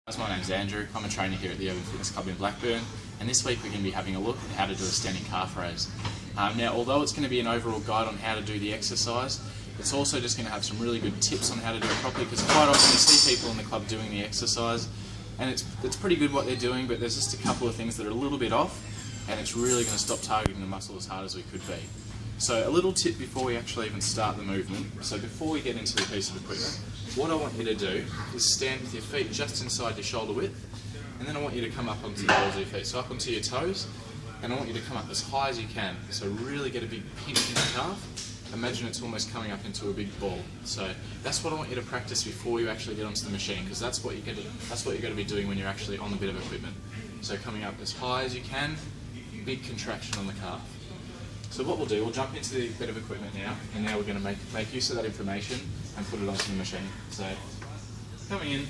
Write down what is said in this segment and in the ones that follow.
My name's Andrew. I'm a trainer here at the Urban Fitness Club in Blackburn, and this week we're going to be having a look at how to do a standing calf raise. Now, although it's going to be an overall guide on how to do the exercise, it's also just going to have some really good tips on how to do it properly, because quite often you see people in the club doing the exercise and it's pretty good what they're doing, but there's just a couple of things that are a little bit off, and it's really going to stop targeting the muscle as hard as we could be. So a little tip before we actually even start the movement. So before we get into the piece of equipment, what I want you to do is stand with your feet just inside your shoulder width, and then I want you to come up onto the balls of your feet, so up onto your toes, and I want you to come up as high as you can. So really get a big pinch in the calf. Imagine it's almost coming up into a big ball. So that's what I want you to practice before you actually get onto the machine, because that's what you're going to be doing when you're actually on the bit of equipment. So coming up as high as you can, big contraction on the calf. So what we'll do, we'll jump into the bit of equipment now, and now we're going to make use of that information and put it onto the machine. So coming in,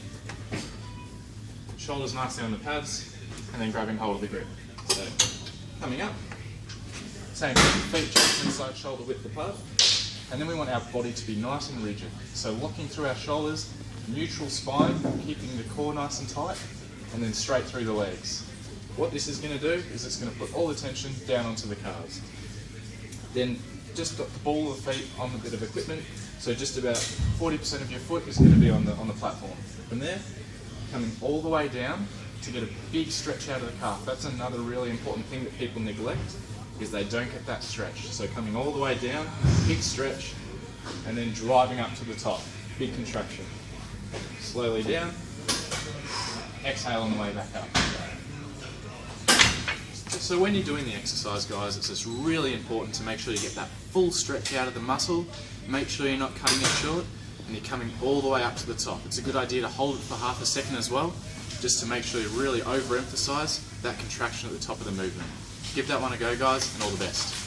shoulders nicely on the pads, and then grabbing hold of the grip. So coming up, same thing, feet just inside shoulder width apart, and then we want our body to be nice and rigid. So locking through our shoulders, neutral spine, keeping the core nice and tight, and then straight through the legs. What this is going to do is it's going to put all the tension down onto the calves. Then just got the ball of the feet on the bit of equipment, so just about 40% of your foot is going to be on the platform. From there, coming all the way down to get a big stretch out of the calf. That's another really important thing that people neglect, is they don't get that stretch. So coming all the way down, big stretch, and then driving up to the top, big contraction. Slowly down, exhale on the way back up. So when you're doing the exercise, guys, it's just really important to make sure you get that full stretch out of the muscle, make sure you're not cutting it short, and you're coming all the way up to the top. It's a good idea to hold it for half a second as well, just to make sure you really overemphasize that contraction at the top of the movement. Give that one a go, guys, and all the best.